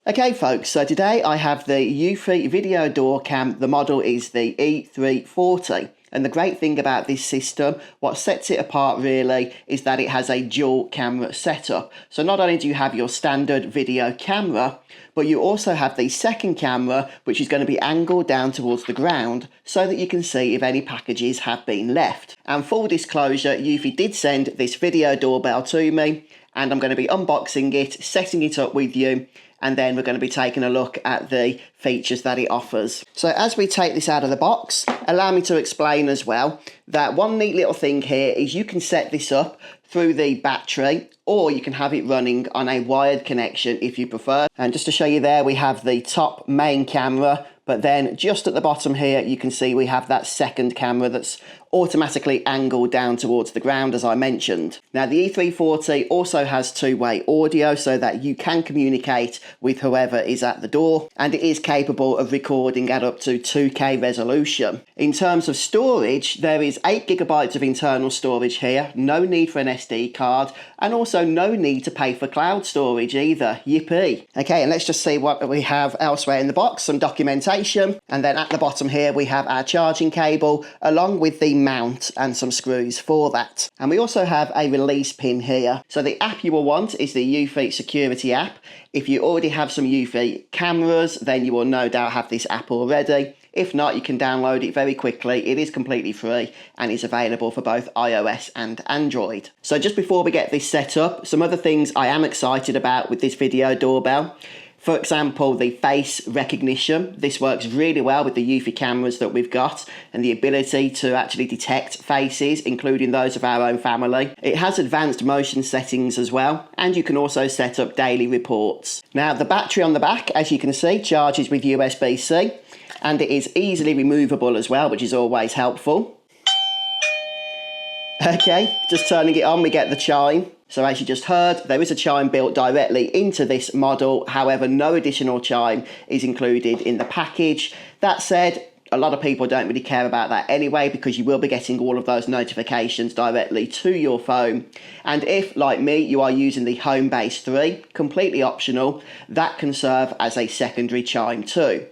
Okay folks, so today I have the Eufy video door cam. The model is the E340. And the great thing about this system, what sets it apart really, is that it has a dual camera setup. So not only do you have your standard video camera, but you also have the second camera, which is going to be angled down towards the ground so that you can see if any packages have been left. And full disclosure, Eufy did send this video doorbell to me, and I'm going to be unboxing it, setting it up with you, and then we're going to be taking a look at the features that it offers. So as we take this out of the box, allow me to explain as well that one neat little thing here is you can set this up through the battery, or you can have it running on a wired connection if you prefer. And just to show you there, we have the top main camera, but then just at the bottom here, you can see we have that second camera that's automatically angled down towards the ground, as I mentioned. Now, the E340 also has two-way audio so that you can communicate with whoever is at the door, and it is capable of recording at up to 2K resolution. In terms of storage, there is 8 GB of internal storage here, no need for an SD card, and also no need to pay for cloud storage either. Yippee. Okay, and let's just see what we have elsewhere in the box. Some documentation, and then at the bottom here we have our charging cable along with the mount and some screws for that. And we also have a release pin here. So the app you will want is the Eufy Security app. If you already have some Eufy cameras, then you will no doubt have this app already. If not, you can download it very quickly. It is completely free and is available for both iOS and Android. So just before we get this set up, some other things I am excited about with this video doorbell. For example, the face recognition. This works really well with the Eufy cameras that we've got, and the ability to actually detect faces, including those of our own family. It has advanced motion settings as well, and you can also set up daily reports. Now, the battery on the back, as you can see, charges with USB-C, and it is easily removable as well, which is always helpful. Okay, just turning it on, we get the chime. So as you just heard, there is a chime built directly into this model. However, no additional chime is included in the package. That said, a lot of people don't really care about that anyway, because you will be getting all of those notifications directly to your phone. And if, like me, you are using the Homebase 3, completely optional, that can serve as a secondary chime too.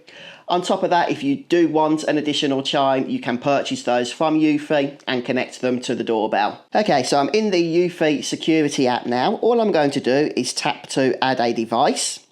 On top of that, if you do want an additional chime, you can purchase those from Eufy and connect them to the doorbell. Okay, so I'm in the Eufy Security app now. All I'm going to do is tap to add a device.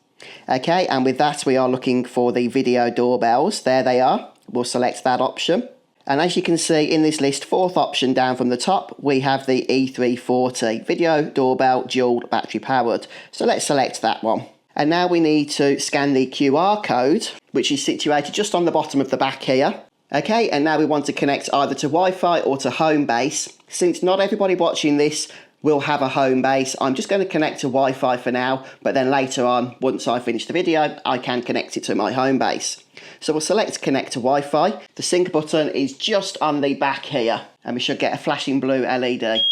Okay, and with that, we are looking for the video doorbells. There they are. We'll select that option. And as you can see in this list, fourth option down from the top, we have the E340 video doorbell dual battery powered. So let's select that one. And now we need to scan the QR code, which is situated just on the bottom of the back here. Okay, and now we want to connect either to Wi-Fi or to Homebase. Since not everybody watching this will have a Homebase, I'm just going to connect to Wi-Fi for now, but then later on, once I finish the video, I can connect it to my Homebase. So we'll select connect to Wi-Fi. The sync button is just on the back here, and we should get a flashing blue LED.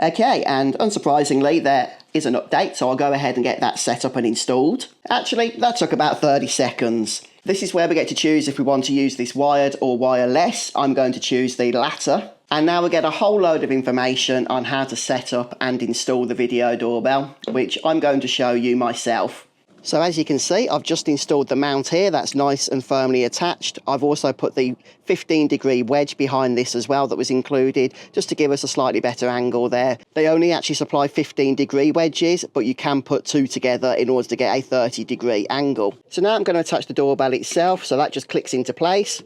Okay, and unsurprisingly, there is an update, so I'll go ahead and get that set up and installed. Actually, that took about 30 seconds. This is where we get to choose if we want to use this wired or wireless. I'm going to choose the latter. And now we get a whole load of information on how to set up and install the video doorbell, which I'm going to show you myself. So as you can see, I've just installed the mount here. That's nice and firmly attached. I've also put the 15-degree wedge behind this as well that was included, just to give us a slightly better angle there. They only actually supply 15-degree wedges, but you can put two together in order to get a 30-degree angle. So now I'm going to attach the doorbell itself, so that just clicks into place.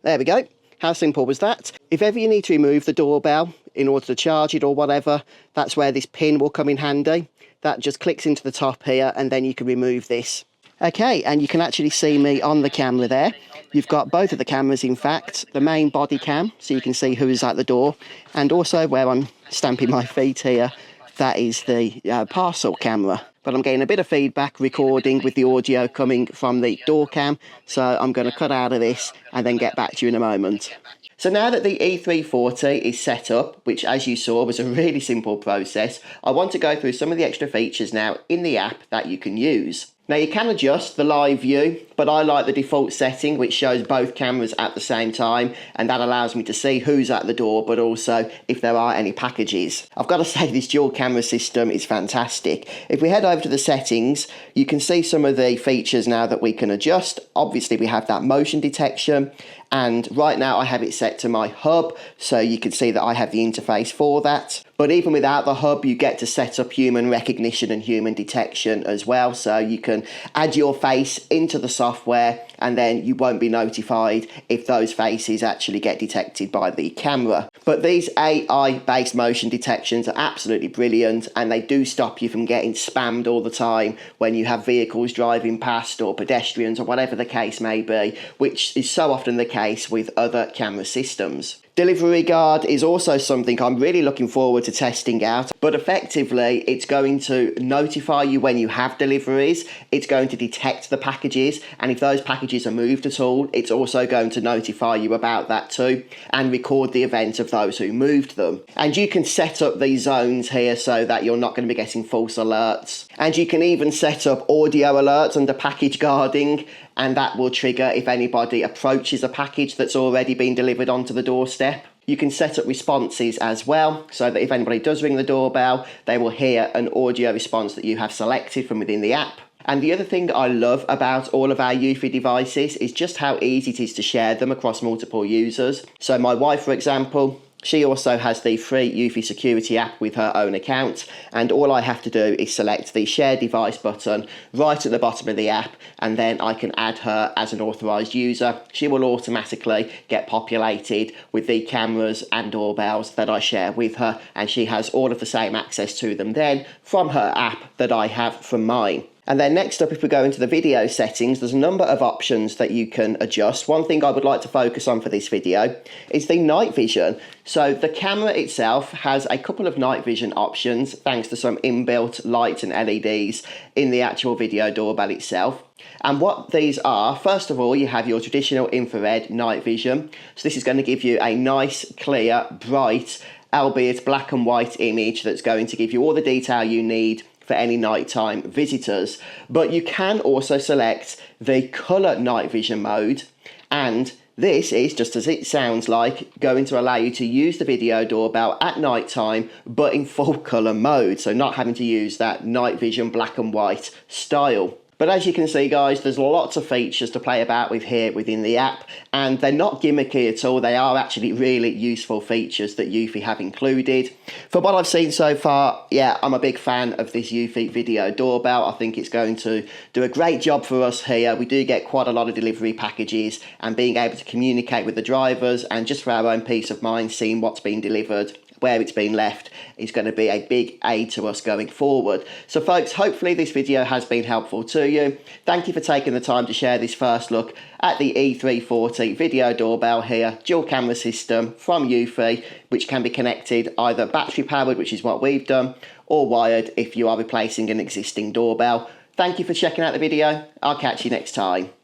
There we go. How simple was that? If ever you need to remove the doorbell in order to charge it or whatever, that's where this pin will come in handy. That just clicks into the top here, and then you can remove this. Okay, and you can actually see me on the camera there. You've got both of the cameras, in fact, the main body cam, so you can see who is at the door, and also where I'm stamping my feet here, that is the parcel camera. But I'm getting a bit of feedback recording with the audio coming from the door cam, so I'm going to cut out of this and then get back to you in a moment. So now that the E340 is set up, which as you saw was a really simple process, I want to go through some of the extra features now in the app that you can use. Now you can adjust the live view, but I like the default setting which shows both cameras at the same time, and that allows me to see who's at the door but also if there are any packages. I've got to say this dual camera system is fantastic. If we head over to the settings, you can see some of the features now that we can adjust. Obviously we have that motion detection, and right now I have it set to my hub, so you can see that I have the interface for that. But even without the hub, you get to set up human recognition and human detection as well, so you can add your face into the software and then you won't be notified if those faces actually get detected by the camera. But these AI-based motion detections are absolutely brilliant, and they do stop you from getting spammed all the time when you have vehicles driving past, or pedestrians, or whatever the case may be, which is so often the case with other camera systems. Delivery Guard is also something I'm really looking forward to testing out, but effectively it's going to notify you when you have deliveries, it's going to detect the packages, and if those packages are moved at all, it's also going to notify you about that too, and record the event of those who moved them. And you can set up these zones here so that you're not going to be getting false alerts. And you can even set up audio alerts under package guarding, and that will trigger if anybody approaches a package that's already been delivered onto the doorstep. You can set up responses as well, so that if anybody does ring the doorbell, they will hear an audio response that you have selected from within the app. And the other thing I love about all of our Eufy devices is just how easy it is to share them across multiple users. So my wife, for example, she also has the free Eufy Security app with her own account, and all I have to do is select the share device button right at the bottom of the app, and then I can add her as an authorised user. She will automatically get populated with the cameras and doorbells that I share with her, and she has all of the same access to them then from her app that I have from mine. And then next up, if we go into the video settings, there's a number of options that you can adjust. One thing I would like to focus on for this video is the night vision. So the camera itself has a couple of night vision options thanks to some inbuilt lights and LEDs in the actual video doorbell itself. And what these are, first of all, you have your traditional infrared night vision. So this is going to give you a nice, clear, bright, albeit black and white image that's going to give you all the detail you need for any nighttime visitors. But you can also select the colour night vision mode, and this is, just as it sounds like, going to allow you to use the video doorbell at night time but in full colour mode, so not having to use that night vision black and white style. But as you can see, guys, there's lots of features to play about with here within the app, and they're not gimmicky at all. They are actually really useful features that Eufy have included. For what I've seen so far, yeah, I'm a big fan of this Eufy video doorbell. I think it's going to do a great job for us here. We do get quite a lot of delivery packages, and being able to communicate with the drivers, and just for our own peace of mind, seeing what's been delivered, where it's been left, is going to be a big aid to us going forward. So folks, hopefully this video has been helpful to you. Thank you for taking the time to share this first look at the E340 video doorbell here, dual camera system from Eufy, which can be connected either battery powered, which is what we've done, or wired if you are replacing an existing doorbell. Thank you for checking out the video. I'll catch you next time.